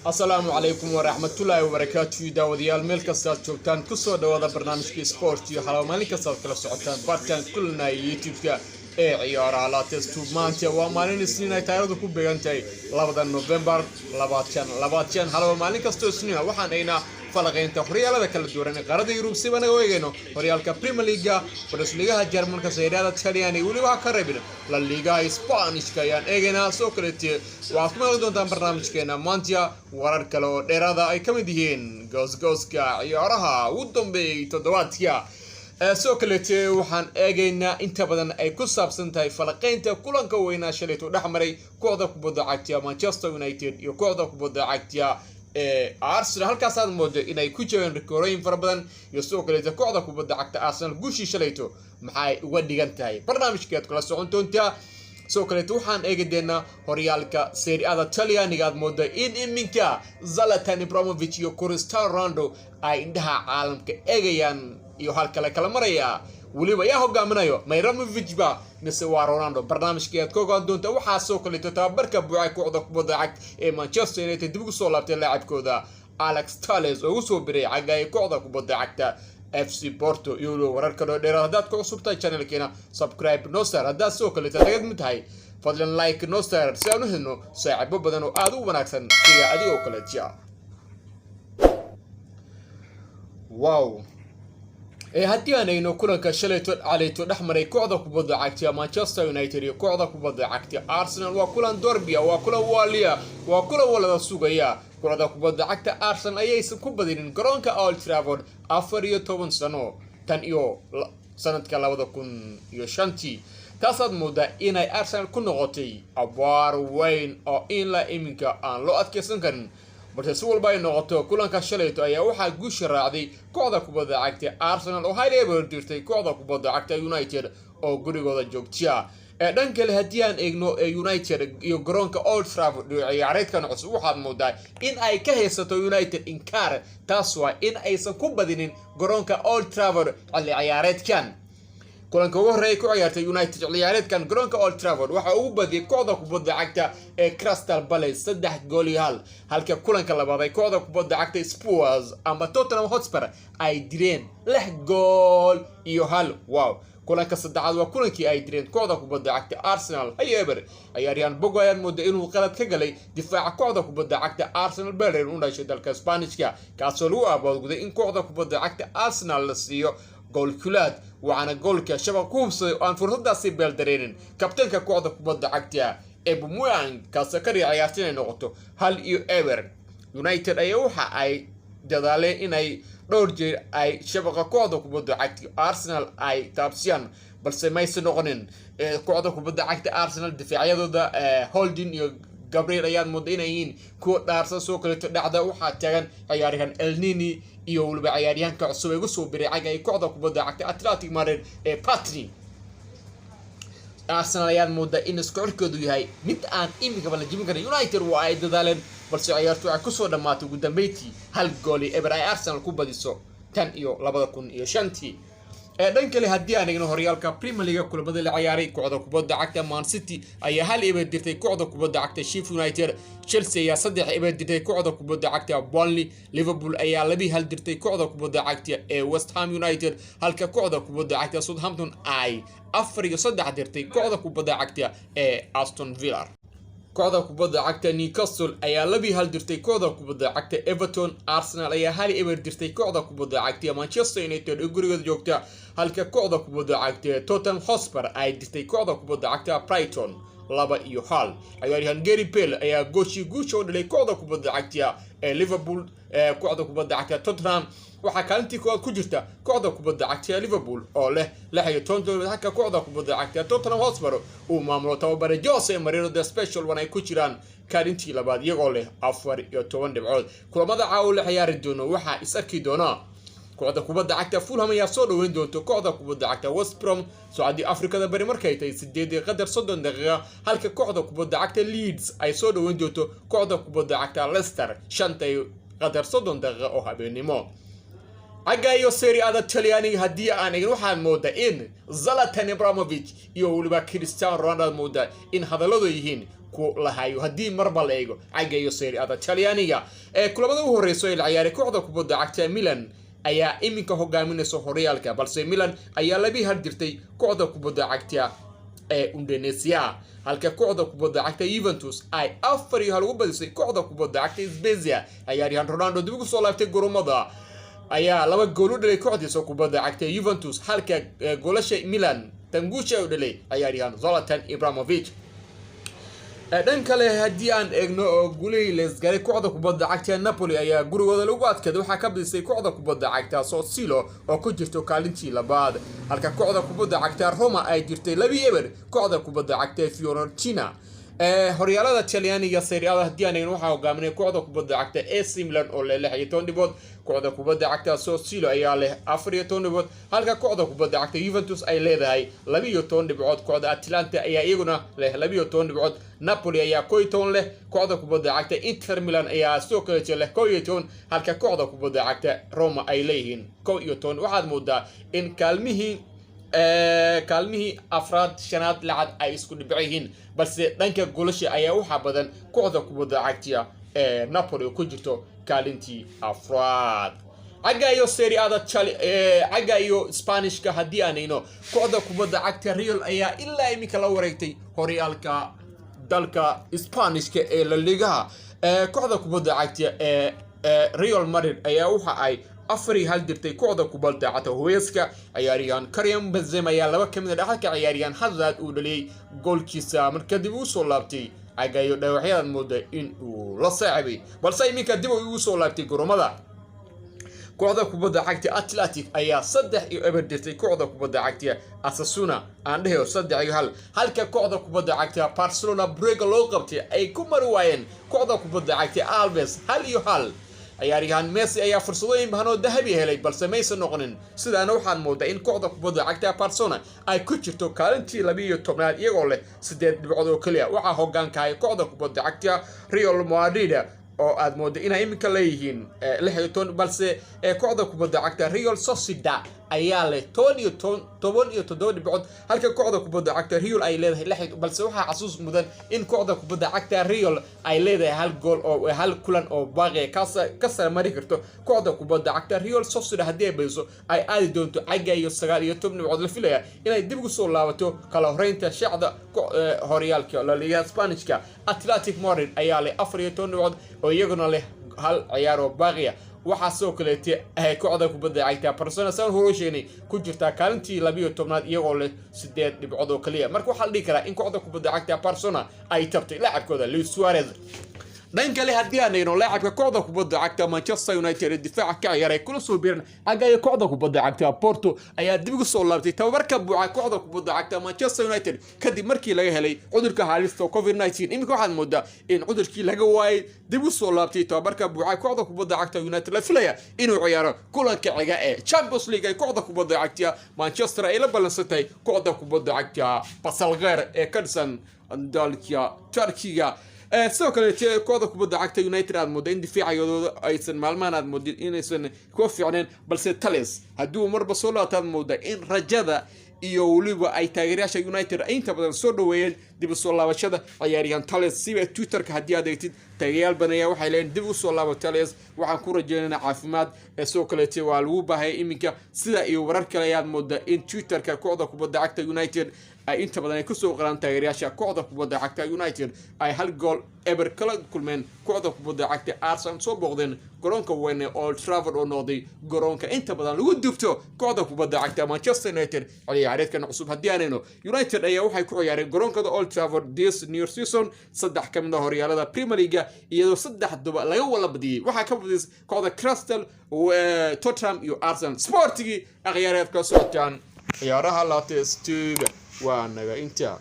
السلام عليكم ورحمة الله وبركاته داوديال ميل كاستاد جوجتان كسو دوادا برنامجكي سبورت iyo xalaw maalin kasta kala socotaan bartaan kulna YouTube-ka ee ciyaaraha tube maanta waa maalin isniin ay taariikhdu ku beegan tahay 2 November 2020 xalaw maalin kasta isniin waxaan aynaa Falaqeenta Horyaalada kala duwan Qarada Yurub si banaga weeyno Horyaalka Premier League Bundesliga Jarmalka Serie Talyaani waliba ka reebin La Liga Isbaanishka ayaan eegana soo kaleetay waa kuma doontaan barnaamijkeena maanta warar kale oo dheeraada ay kamid yihiin goosgooska ciyaaraha ugu dambeeyay toddobaadka soo kaleetay waxaan eegaynaa inta badan ay ku saabsan tahay Falaqeenta kulanka weynaa shalay oo dhaxmaray kooxda kubadda cagta Manchester United iyo kooxda kubadda cagta Arsenal halkaas aad moodo inay ku jiraan rikoorooyin fara badan iyo soo kaleeto kooxda kubadda cagta Arsenal guushii shalayto maxay uga dhigan tahay barnaamijkeed kala socon doonta soo kaleeto waxaan eegadeena horyaalka Serie A Talyaaniga aad moodo in iminka Zlatan Ibrahimovic iyo Cristiano Ronaldo ay indhaha caalamka eegayaan iyo halka kala maraya waliba yaa hogaaminayo Ibrahimovic ba mise waa Ronaldo barnaamijkeed ka go'an doonta waxa soo kaleeto tababarka buucay kooxda kubadda cagta ee Manchester United dib ugu soo laabtay laacibkooda Alex Telles oo soo biray cagay kooxda kubadda cagta FC Porto iyo wararka dheeraad ku cusubtay channelkeena subscribe no star hada soo kaleeto tagad mid tahay fadlan like no star si aanu helno saaxiibo badan oo aad u wanaagsan sida adigoo kale jaa wow haddii aanayno kulanka shalayto calayto dhaxmaray kooxda kubadda cagta Manchester United iyo kooxda kubadda cagta Arsenal waa kulan derby waa kulan waliya waa kulan walada sugaya kooxda kubadda cagta Arsenal ayaysan ku badinin garoonka Old Trafford 14 sano tan iyo sanadka 2005 taasaad moodaa inay Arsenal ku noqotay abaar weyn oo in la iminka aan loo adkeysan karin balse si walba ay noqoto kulanka shalayto ayaa waxaa guush raacday kooxda kubadda cagta Arsenal oo high level dirtay kooxda kubadda cagta United oo gurigooda joogta dhanka kale haddii aan eegno United iyo garoonka Old Trafford ciyaareedkan cusub waxaad moodaa in ay ka haysato United inkaar taas waa in aysan ku badinin garoonka Old Trafford ciyaareedkan kulanka ugu horeeyay ku ciyaartay United ciyaareedkan garoonka Old Trafford waxa uu badiyay kooxda kubadda cagta ee Crystal Palace 3-1 halka kulanka labaad ay kooxda kubadda cagta Spurs ama Tottenham Hotspur ay direen 6-1 wow kulanka saddexaad waa kulankii ay direen kooxda kubadda cagta Arsenal ayaber ciyaaryahan Bogo ayaan mooday inuu qalad ka galay difaaca kooxda kubadda cagta Arsenal Berlin u dhashay dalka Isbaanishka kaasoo lagu abaabulay in kooxda kubadda cagta Arsenal la siiyo gool kulaad waxaana goolka shabaq ku hubsaday oo aan fursadaasi beel dareenin kabtanka kooxda kubadda cagta Aubameyang kaasoo ka ciyaartay inay noqoto 1-1 United ayaa waxa ay dadaaleen inay dhowr jeer ay shabaqa kooxda kubadda cagta Arsenal ay taabsiyaan balse ma aysan noqonin kooxda kubadda cagta Arsenal difaacyadooda Holding iyo Gabriel ayaan mooday inay yihiin kuwa dhaarsan soo kaleeto dhacda waxaa taagan ciyaaryahan El Nini iyo waliba ciyaaryahanka cusub ee ugu soo biray cagay kooxda kubadda cagta Athletic Madrid ee Patri Arsenal ayaan mooday in isku xirkoodu yahay mid aan imika bala jibin karin United waa ay dadaaleen balse ciyaartu ay ku soo dhamaatay ugu dambeyntii hal gool ee ay Arsenal ku badiso tan iyo 2005 dhanka kale haddii aan eegno horyaalka Premier League kulamada la ciyaaray kooxda kubadda cagta Man City ayaa 1-1 dirtay kooxda kubadda cagta Sheffield United Chelsea ayaa 3-1 dirtay kooxda kubadda cagta Burnley Liverpool ayaa 2-1 dirtay kooxda kubadda cagta ee West Ham United halka kooxda kubadda cagta Southampton ay 4-3 dirtay kooxda kubadda cagta ee Aston Villa kooxda kubadda cagta Newcastle ayaa 2-1 dirtay kooxda kubadda cagta Everton Arsenal ayaa 1-1 dirtay kooxda kubadda cagta Manchester United oo gurigooda joogta halka kooxda kubadda cagta Tottenham Hotspur ay dirtay kooxda kubadda cagta Brighton 2-1 ciyaaryahan Gary Bale ayaa guusha u dhalay kooxda kubadda cagta ee Liverpool kooxda kubadda cagta Tottenham waxa kaalintii kooxda ku jirta kooxda kubadda cagta Liverpool oo leh 16 halka kooxda kubadda cagta Tottenham Hotspur uu maamulo tababare Jose Mourinho the special wana ay ku jiraan kaalintii labaad iyagoo leh 14 dhibcood kulamada caawa la ciyaari doono waxa is arki doona kooxda kubadda cagta Fulham ayaa soo dhaweyn doonto kooxda kubadda cagta West Brom Saudi Africa bari markay tahay 8:30 daqiiqo halka kooxda kubadda cagta Leeds ay soo dhaweyn doonto kooxda kubadda cagta Leicester 5:30 daqiiqo oo habeenimo agayo Serie A Talyaaniga haddii aan eegno waxaan moodaa in Zlatan Ibrahimovic iyo waliba Cristiano Ronaldo moodaa in hadalladu yihiin ku lahayo haddii marba la eego cagayo Serie A Talyaaniga kulamada ugu horreysay la ciyaaray kooxda kubadda cagta Milan ayaa iminka hogaaminaysa horyaalka balse Milan ayaa labi hal dirtay kooxda kubadda cagta Indonesia halka kooxda kubadda cagta Juventus ay 4-1 ugu badisay kooxda kubadda cagta Spezia ciyaaryahan Ronaldo dib ugu soo laabtay garoomada ayaa laba gool u dhalay kooxdiisa kubadda cagta Juventus halka goolasha Milan tanguusha u dhalay ciyaaryahan Zlatan Ibrahimovic dhan kale haddii aan eegno oo guuleys galay kooxda kubadda cagta Napoli ayaa gurigooda lagu adkaaday waxa ka badisay kooxda kubadda cagta Sassuolo oo ku jirto kaalintii labaad halka kooxda kubadda cagta Roma ay jirtay 2-0 kooxda kubadda cagta Fiorentina horyaalada Talyaaniga Serie A haddii aan eegno waxa hogaaminay kooxda kubadda cagta AC Milan oo leh 16 dhibood kooxda kubadda cagta Sassuolo ayaa leh 14 dhibood halka kooxda kubadda cagta Juventus ay leedahay 12 dhibcood kooxda Atalanta ayaa iyaguna leh 12 dhibcood Napoli ayaa 11 leh kooxda kubadda cagta Inter Milan ayaa soo kale leh 11 halka kooxda kubadda cagta Roma ay leeyihiin 11 waxaad moodaa in kaalmihii afraad shanaad lacad ay isku dhibcihiin balse dhanka goolasha ayaa waxa badan kooxda kubadda cagta Napoli ku jirto kaalintii afraad cagayo Serie A cagayo Spanishka haddii aanayno kooxda kubadda cagta Real ayaa ilaa iminka la wareegtay horyaalka dalka Spanishka la liga kooxda kubadda cagta Real Madrid ayaa waxa ay 4-1 dirtay kooxda kubadda cagta Huesca ciyaaryahan Karim Benzema ayaa laba kamid dhaxalka ciyaaryahan Hazard uu dhaliyay goolkiisa marka dib u soo laabtay cagayo dhawaxyadan mooda in uu la saaciibay balse iminka dib u soo laabtay garoomada kooxda kubadda cagta Athletic ayaa 3-1 dirtay kooxda kubadda cagta Osasuna aan dhahayo 3-1 halka kooxda kubadda cagta Barcelona break loo qabtay ay ku mari waayeen kooxda kubadda cagta Alves 1-1 ciyaaryahan Messi ayaa fursadooyin badan oo dahabi helay balse ma aysan noqonin sidaana waxaan moodaa in kooxda kubadda cagta Barcelona ay ku jirto kaalintii 12 iyagoo leh 8 dhibcood oo kaliya waxa hoggaanka ay kooxda kubadda cagta Real Madrid oo aad moodo inay iminka leeyihiin 16 balse kooxda kubadda cagta Real Sociedad ayaa leh 17 dhibcood halka kooxda kubadda cagta Real ay leedahay 6 balse waxa xasuus mudan in kooxda kubadda cagta Real ay leedahay hal gool oo hal kulan oo baaqi ka sare mari karto kooxda kubadda cagta Real Sociedad haddii ay bayso ay aadi doonto cagayo 19 dhibcood la filaya inay dib ugu soo laabato kala horeynta shacda horyaalka La Liga Spanishka Athletic Madrid ayaa leh 14 dhibcood oo iyaguna leh hal ciyaar oo baaqiya waxa soo kaleetay kooxda kubadda cagta Barcelona san horosheynay ku jirta kaalintii 12 iyagoo leh 8 dhibcood oo kaliya marka waxa la dhigi karaa in kooxda kubadda cagta Barcelona ay tabtay laacibkooda Luis Suarez dhanka le haddii aanayno laacibka kooxda kubadda cagta Manchester United difaaca ka ciyaaray kula soo biiran cagayo kooxda kubadda cagta Porto ayaa dib ugu soo laabtay tababarka buuxa kooxda kubadda cagta Manchester United kadib markii laga helay cudurka halista COVID-19 imika waxaad moodaa in cudurkii laga waayay dib u soo laabtay tababarka buuxa kooxda kubadda cagta United la filaya inuu ciyaaro kulanka xiga ee Champions League kooxda kubadda cagta Manchester ay la balansatay kooxda kubadda cagta Basaksehir ee ka dhisan dalka Turkiga sidoo kale kooxda kubadda cagta United aad moodo in difaaciyadooda aysan maalmahan aad moodo inaysan ku fiicneen balse Tales hadduu marba soo laabtaad moodo in rajada iyo waliba ay taageerayaasha United inta badan soo dhaweeyeen dib u soo laabashada ciyaaryahan Tales siba Twitterka haddii aad eegtid taageerayaal banaya waxay leeyihiin dib u soo laabo Tales waxaan ku rajaynaynaa caafimaad soo kale waa lagu baahay iminka sida iyo warar kale ayaad moodo in Twitterka kooxda kubadda cagta United ay inta badan ay ku soo qaran taageerayaasha kooxda kubadda cagta United ay hal gool eber kala kulmeen kooxda kubadda cagta Arsenal soo booqdeen garoonka weyn ee Old Trafford oo noqday garoonka inta badan lagu dubto kooxda kubadda cagta Manchester United ciyaareedkan cusub haddii aanayno United ayaa waxay ku ciyaareen garoonkada Old Trafford this new season 3 kamid ah horyaalada Premier League iyadoo 3 duba laga wala badiyay waxa ka badis kooxda Crystal Tottenham iyo Arsenal Sportigi ciyaareedka soo taan ciyaaraha latest waa naga inta